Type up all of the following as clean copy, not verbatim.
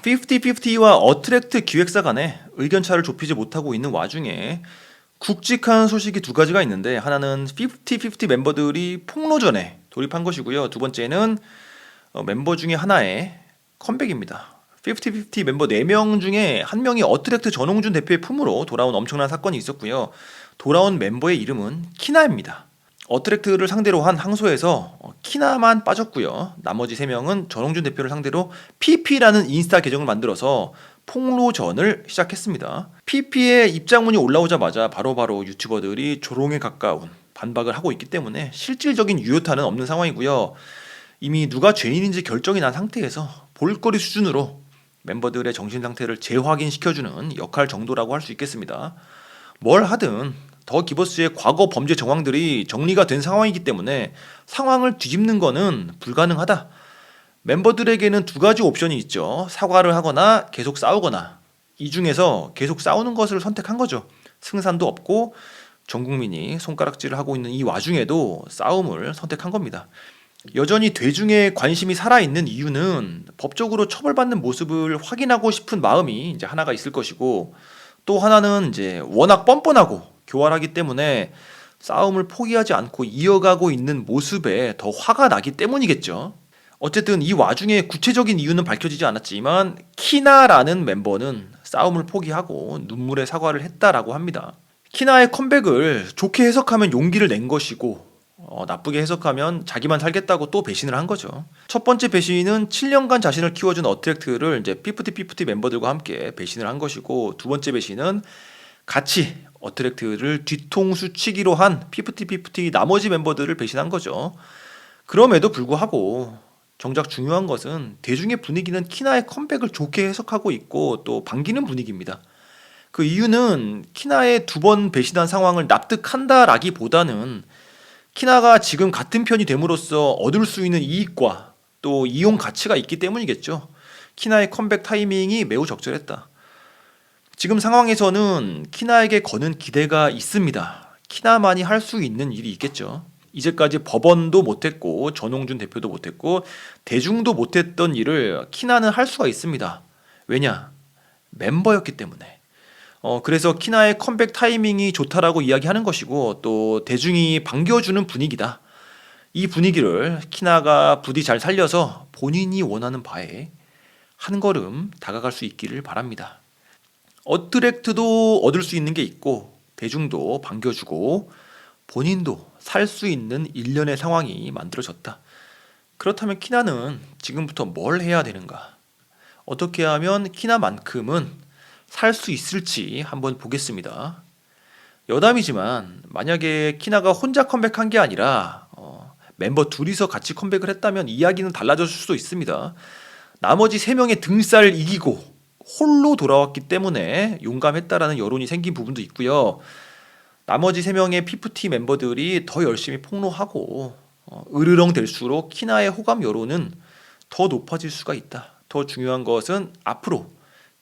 50-50와 어트랙트 기획사 간에 의견차를 좁히지 못하고 있는 와중에 굵직한 소식이 두 가지가 있는데, 하나는 50-50 멤버들이 폭로전에 돌입한 것이고요. 두 번째는 멤버 중에 하나의 컴백입니다. 50-50 멤버 4명 중에 한 명이 어트랙트 전홍준 대표의 품으로 돌아온 엄청난 사건이 있었고요. 돌아온 멤버의 이름은 키나입니다. 어트랙트를 상대로 한 항소에서 키나만 빠졌고요. 나머지 3명은 전홍준 대표를 상대로 PP라는 인스타 계정을 만들어서 폭로전을 시작했습니다. PP의 입장문이 올라오자마자 바로바로 유튜버들이 조롱에 가까운 반박을 하고 있기 때문에 실질적인 유효타는 없는 상황이고요. 이미 누가 죄인인지 결정이 난 상태에서 볼거리 수준으로 멤버들의 정신 상태를 재확인시켜주는 역할 정도라고 할 수 있겠습니다. 뭘 하든 더 기버스의 과거 범죄 정황들이 정리가 된 상황이기 때문에 상황을 뒤집는 거는 불가능하다. 멤버들에게는 두 가지 옵션이 있죠. 사과를 하거나 계속 싸우거나. 이 중에서 계속 싸우는 것을 선택한 거죠. 승산도 없고 전 국민이 손가락질을 하고 있는 이 와중에도 싸움을 선택한 겁니다. 여전히 대중의 관심이 살아있는 이유는 법적으로 처벌받는 모습을 확인하고 싶은 마음이 이제 하나가 있을 것이고, 또 하나는 이제 워낙 뻔뻔하고 교활하기 때문에 싸움을 포기하지 않고 이어가고 있는 모습에 더 화가 나기 때문이겠죠. 어쨌든 이 와중에 구체적인 이유는 밝혀지지 않았지만 키나라는 멤버는 싸움을 포기하고 눈물의 사과를 했다라고 합니다. 키나의 컴백을 좋게 해석하면 용기를 낸 것이고, 나쁘게 해석하면 자기만 살겠다고 또 배신을 한 거죠. 첫 번째 배신은 7년간 자신을 키워준 어트랙트를 이제 50-50 멤버들과 함께 배신을 한 것이고, 두 번째 배신은 같이 어트랙트를 뒤통수 치기로 한 50-50 나머지 멤버들을 배신한 거죠. 그럼에도 불구하고 정작 중요한 것은 대중의 분위기는 키나의 컴백을 좋게 해석하고 있고 또 반기는 분위기입니다. 그 이유는 키나의 두 번 배신한 상황을 납득한다라기보다는 키나가 지금 같은 편이 됨으로써 얻을 수 있는 이익과 또 이용 가치가 있기 때문이겠죠. 키나의 컴백 타이밍이 매우 적절했다. 지금 상황에서는 키나에게 거는 기대가 있습니다. 키나만이 할 수 있는 일이 있겠죠. 이제까지 법원도 못했고 전홍준 대표도 못했고 대중도 못했던 일을 키나는 할 수가 있습니다. 왜냐? 멤버였기 때문에. 그래서 키나의 컴백 타이밍이 좋다라고 이야기하는 것이고, 또 대중이 반겨주는 분위기다. 이 분위기를 키나가 부디 잘 살려서 본인이 원하는 바에 한 걸음 다가갈 수 있기를 바랍니다. 어트랙트도 얻을 수 있는 게 있고 대중도 반겨주고 본인도 살 수 있는 일련의 상황이 만들어졌다. 그렇다면 키나는 지금부터 뭘 해야 되는가? 어떻게 하면 키나만큼은 살 수 있을지 한번 보겠습니다. 여담이지만 만약에 키나가 혼자 컴백한 게 아니라 멤버 둘이서 같이 컴백을 했다면 이야기는 달라졌을 수도 있습니다. 나머지 3명의 등살을 이기고 홀로 돌아왔기 때문에 용감했다라는 여론이 생긴 부분도 있고요. 나머지 3명의 피프티 멤버들이 더 열심히 폭로하고 으르렁 될수록 키나의 호감 여론은 더 높아질 수가 있다. 더 중요한 것은 앞으로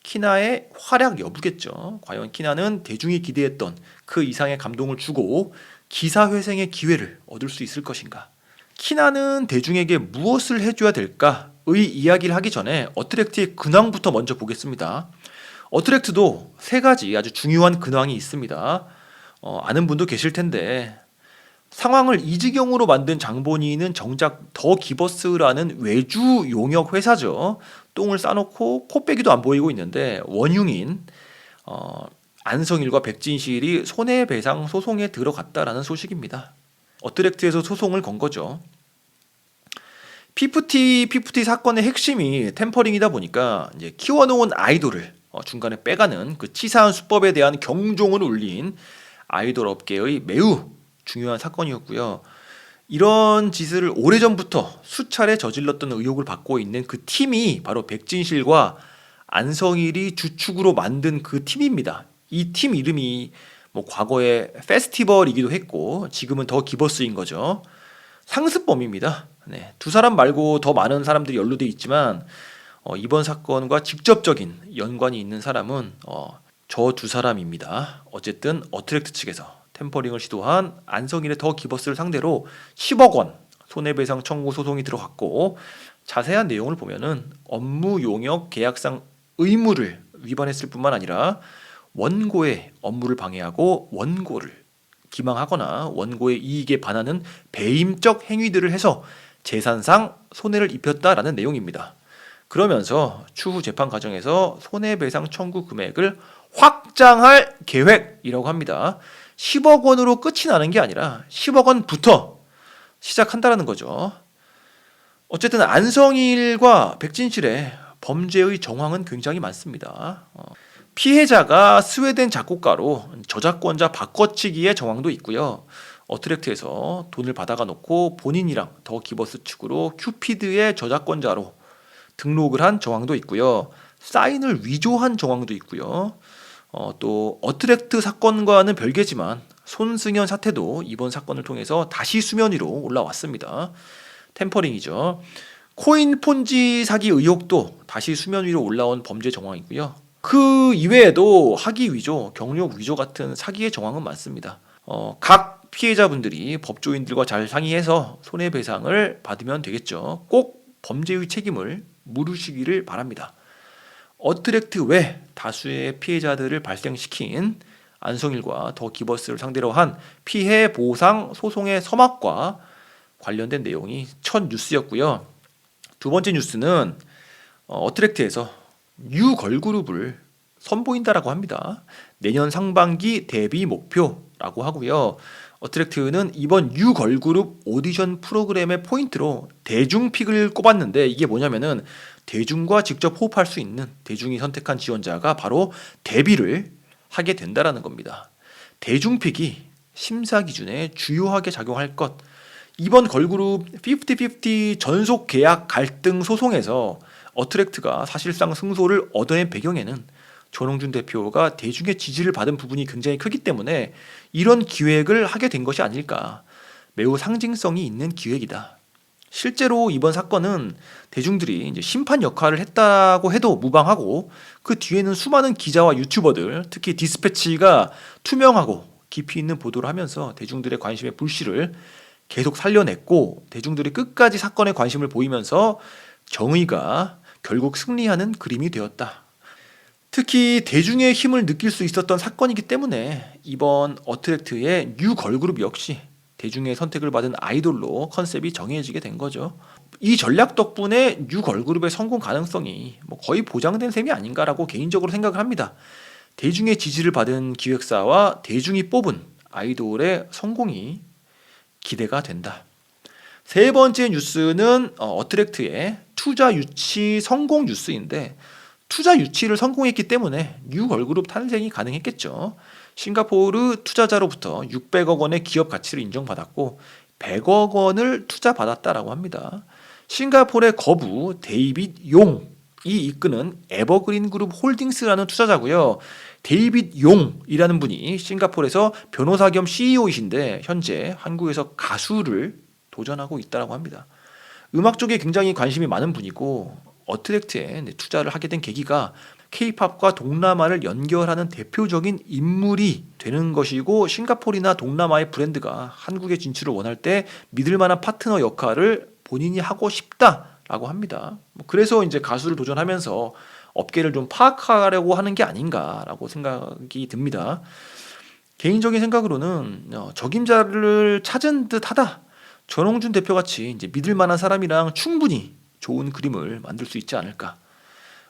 키나의 활약 여부겠죠. 과연 키나는 대중이 기대했던 그 이상의 감동을 주고 기사회생의 기회를 얻을 수 있을 것인가? 키나는 대중에게 무엇을 해줘야 될까의 이야기를 하기 전에 어트랙트의 근황부터 먼저 보겠습니다. 어트랙트도 3가지 아주 중요한 근황이 있습니다. 아는 분도 계실 텐데, 상황을 이 지경으로 만든 장본인은 정작 더 기버스라는 외주 용역 회사죠. 똥을 싸놓고 코빼기도 안 보이고 있는데 원흉인 안성일과 백진실이 손해배상 소송에 들어갔다라는 소식입니다. 어트랙트에서 소송을 건 거죠. 피프티 사건의 핵심이 템퍼링이다 보니까 이제 키워놓은 아이돌을 중간에 빼가는 그 치사한 수법에 대한 경종을 울린 아이돌 업계의 매우 중요한 사건이었고요. 이런 짓을 오래전부터 수차례 저질렀던 의혹을 받고 있는 그 팀이 바로 백진실과 안성일이 주축으로 만든 그 팀입니다. 이 팀 이름이 과거에 페스티벌이기도 했고 지금은 더 기버스인 거죠. 상습범입니다. 네, 두 사람 말고 더 많은 사람들이 연루돼 있지만 이번 사건과 직접적인 연관이 있는 사람은 저 두 사람입니다. 어쨌든 어트랙트 측에서 템퍼링을 시도한 안성일의 더 기버스를 상대로 10억 원 손해배상 청구 소송이 들어갔고, 자세한 내용을 보면은 업무 용역 계약상 의무를 위반했을 뿐만 아니라 원고의 업무를 방해하고 원고를 기망하거나 원고의 이익에 반하는 배임적 행위들을 해서 재산상 손해를 입혔다라는 내용입니다. 그러면서 추후 재판 과정에서 손해배상 청구 금액을 확장할 계획이라고 합니다. 10억 원으로 끝이 나는 게 아니라 10억 원부터 시작한다라는 거죠. 어쨌든 안성일과 백진실의 범죄의 정황은 굉장히 많습니다. 피해자가 스웨덴 작곡가로 저작권자 바꿔치기의 정황도 있고요. 어트랙트에서 돈을 받아가 놓고 본인이랑 더 기버스 측으로 큐피드의 저작권자로 등록을 한 정황도 있고요. 사인을 위조한 정황도 있고요. 또 어트랙트 사건과는 별개지만 손승연 사태도 이번 사건을 통해서 다시 수면 위로 올라왔습니다. 템퍼링이죠. 코인 폰지 사기 의혹도 다시 수면 위로 올라온 범죄 정황이고요. 그 이외에도 학위 위조, 경력 위조 같은 사기의 정황은 많습니다. 각 피해자분들이 법조인들과 잘 상의해서 손해배상을 받으면 되겠죠. 꼭 범죄의 책임을 물으시기를 바랍니다. 어트랙트 외 다수의 피해자들을 발생시킨 안성일과 더 기버스를 상대로 한 피해 보상 소송의 서막과 관련된 내용이 첫 뉴스였고요. 두 번째 뉴스는 어트랙트에서 뉴 걸그룹을 선보인다라고 합니다. 내년 상반기 데뷔 목표라고 하고요. 어트랙트는 이번 뉴 걸그룹 오디션 프로그램의 포인트로 대중픽을 꼽았는데 이게 뭐냐면은 대중과 직접 호흡할 수 있는 대중이 선택한 지원자가 바로 데뷔를 하게 된다라는 겁니다. 대중픽이 심사 기준에 주요하게 작용할 것. 이번 걸그룹 50-50 전속 계약 갈등 소송에서 어트랙트가 사실상 승소를 얻어낸 배경에는 전홍준 대표가 대중의 지지를 받은 부분이 굉장히 크기 때문에 이런 기획을 하게 된 것이 아닐까. 매우 상징성이 있는 기획이다. 실제로 이번 사건은 대중들이 이제 심판 역할을 했다고 해도 무방하고 그 뒤에는 수많은 기자와 유튜버들, 특히 디스패치가 투명하고 깊이 있는 보도를 하면서 대중들의 관심의 불씨를 계속 살려냈고 대중들이 끝까지 사건에 관심을 보이면서 정의가 결국 승리하는 그림이 되었다. 특히 대중의 힘을 느낄 수 있었던 사건이기 때문에 이번 어트랙트의 뉴 걸그룹 역시 대중의 선택을 받은 아이돌로 컨셉이 정해지게 된 거죠. 이 전략 덕분에 뉴 걸그룹의 성공 가능성이 거의 보장된 셈이 아닌가라고 개인적으로 생각을 합니다. 대중의 지지를 받은 기획사와 대중이 뽑은 아이돌의 성공이 기대가 된다. 세 번째 뉴스는 어트랙트의 투자 유치 성공 뉴스인데 투자 유치를 성공했기 때문에 뉴 걸그룹 탄생이 가능했겠죠. 싱가포르 투자자로부터 600억 원의 기업 가치를 인정받았고 100억 원을 투자받았다라고 합니다. 싱가포르의 거부 데이빗 용이 이끄는 에버그린 그룹 홀딩스라는 투자자고요. 데이빗 용이라는 분이 싱가포르에서 변호사 겸 CEO이신데 현재 한국에서 가수를 도전하고 있다고 합니다. 음악 쪽에 굉장히 관심이 많은 분이고 어트랙트에 투자를 하게 된 계기가 K-팝과 동남아를 연결하는 대표적인 인물이 되는 것이고 싱가포르나 동남아의 브랜드가 한국의 진출을 원할 때 믿을 만한 파트너 역할을 본인이 하고 싶다라고 합니다. 그래서 이제 가수를 도전하면서 업계를 좀 파악하려고 하는 게 아닌가라고 생각이 듭니다. 개인적인 생각으로는 적임자를 찾은 듯하다. 전홍준 대표같이 이제 믿을 만한 사람이랑 충분히 좋은 그림을 만들 수 있지 않을까.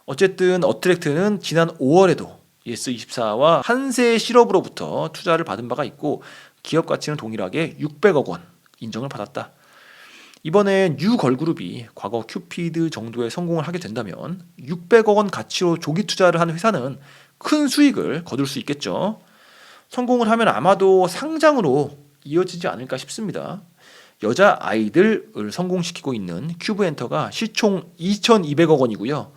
어쨌든 어트랙트는 지난 5월에도 예스24와 한세 실업으로부터 투자를 받은 바가 있고 기업 가치는 동일하게 600억 원 인정을 받았다. 이번에 뉴 걸그룹이 과거 큐피드 정도의 성공을 하게 된다면 600억 원 가치로 조기 투자를 한 회사는 큰 수익을 거둘 수 있겠죠. 성공을 하면 아마도 상장으로 이어지지 않을까 싶습니다. 여자 아이들을 성공시키고 있는 큐브엔터가 시총 2,200억 원이고요.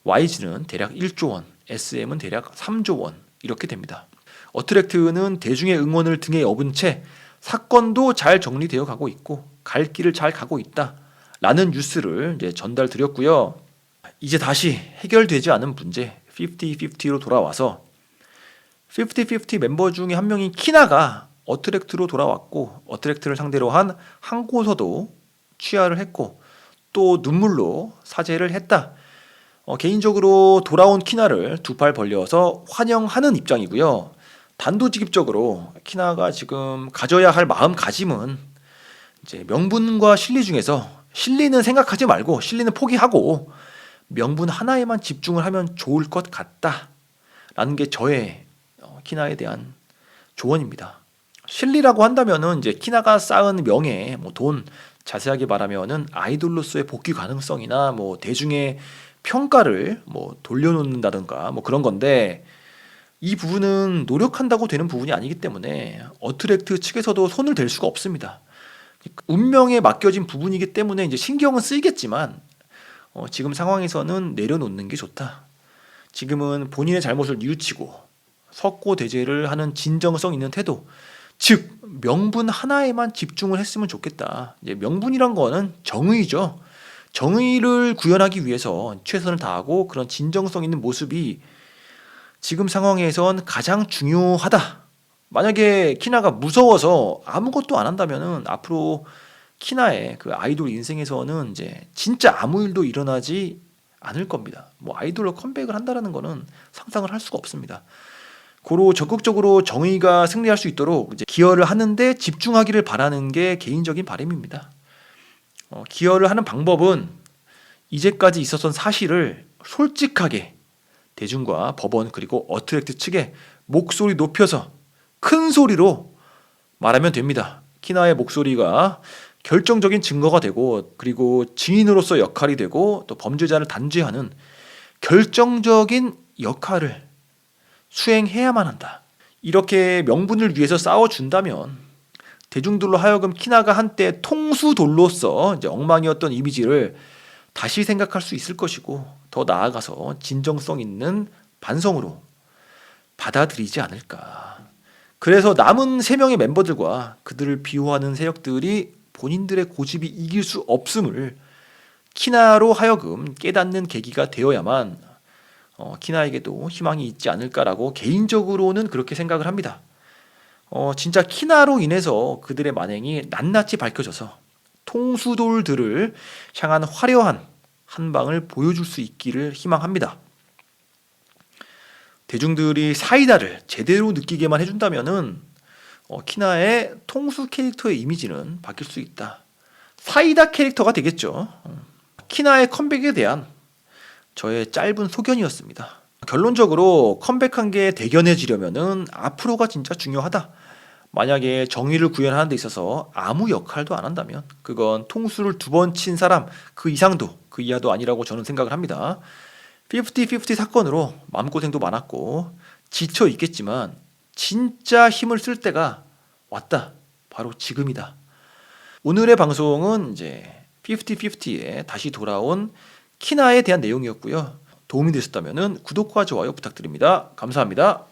YG는 대략 1조 원, SM은 대략 3조 원 이렇게 됩니다. 어트랙트는 대중의 응원을 등에 업은 채 사건도 잘 정리되어 가고 있고 갈 길을 잘 가고 있다라는 뉴스를 이제 전달드렸고요. 이제 다시 해결되지 않은 문제 50-50로 돌아와서 50-50 멤버 중에 한 명인 키나가 어트랙트로 돌아왔고 어트랙트를 상대로 한 항고서도 취하를 했고 또 눈물로 사죄를 했다. 개인적으로 돌아온 키나를 두 팔 벌려서 환영하는 입장이고요. 단도직입적으로 키나가 지금 가져야 할 마음가짐은 이제 명분과 실리 중에서 실리는 생각하지 말고 실리는 포기하고 명분 하나에만 집중을 하면 좋을 것 같다라는 게 저의 키나에 대한 조언입니다. 실리라고 한다면은 이제 키나가 쌓은 명예, 뭐 돈, 자세하게 말하면은 아이돌로서의 복귀 가능성이나 뭐 대중의 평가를 뭐 돌려놓는다든가 뭐 그런 건데, 이 부분은 노력한다고 되는 부분이 아니기 때문에 어트랙트 측에서도 손을 댈 수가 없습니다. 운명에 맡겨진 부분이기 때문에 이제 신경은 쓰이겠지만 지금 상황에서는 내려놓는 게 좋다. 지금은 본인의 잘못을 뉘우치고 석고대죄를 하는 진정성 있는 태도, 즉 명분 하나에만 집중을 했으면 좋겠다. 이제 명분이란 거는 정의죠. 정의를 구현하기 위해서 최선을 다하고 그런 진정성 있는 모습이 지금 상황에선 가장 중요하다. 만약에 키나가 무서워서 아무것도 안 한다면은 앞으로 키나의 그 아이돌 인생에서는 이제 진짜 아무 일도 일어나지 않을 겁니다. 뭐 아이돌로 컴백을 한다라는 거는 상상을 할 수가 없습니다. 고로 적극적으로 정의가 승리할 수 있도록 이제 기여를 하는데 집중하기를 바라는 게 개인적인 바람입니다. 기여를 하는 방법은 이제까지 있었던 사실을 솔직하게 대중과 법원 그리고 어트랙트 측에 목소리 높여서 큰 소리로 말하면 됩니다. 키나의 목소리가 결정적인 증거가 되고 그리고 증인으로서 역할이 되고 또 범죄자를 단죄하는 결정적인 역할을 수행해야만 한다. 이렇게 명분을 위해서 싸워준다면 대중들로 하여금 키나가 한때 통수돌로서 이제 엉망이었던 이미지를 다시 생각할 수 있을 것이고, 더 나아가서 진정성 있는 반성으로 받아들이지 않을까. 그래서 남은 3명의 멤버들과 그들을 비호하는 세력들이 본인들의 고집이 이길 수 없음을 키나로 하여금 깨닫는 계기가 되어야만 키나에게도 희망이 있지 않을까라고 개인적으로는 그렇게 생각을 합니다. 진짜 키나로 인해서 그들의 만행이 낱낱이 밝혀져서 통수돌들을 향한 화려한 한 방을 보여줄 수 있기를 희망합니다. 대중들이 사이다를 제대로 느끼게만 해준다면은 키나의 통수 캐릭터의 이미지는 바뀔 수 있다. 사이다 캐릭터가 되겠죠. 키나의 컴백에 대한 저의 짧은 소견이었습니다. 결론적으로 컴백한 게 대견해지려면은 앞으로가 진짜 중요하다. 만약에 정의를 구현하는 데 있어서 아무 역할도 안 한다면 그건 통수를 2번 친 사람 그 이상도 그 이하도 아니라고 저는 생각을 합니다. 50-50 사건으로 마음고생도 많았고 지쳐 있겠지만 진짜 힘을 쓸 때가 왔다. 바로 지금이다. 오늘의 방송은 이제 50-50에 다시 돌아온 키나에 대한 내용이었고요. 도움이 되셨다면 구독과 좋아요 부탁드립니다. 감사합니다.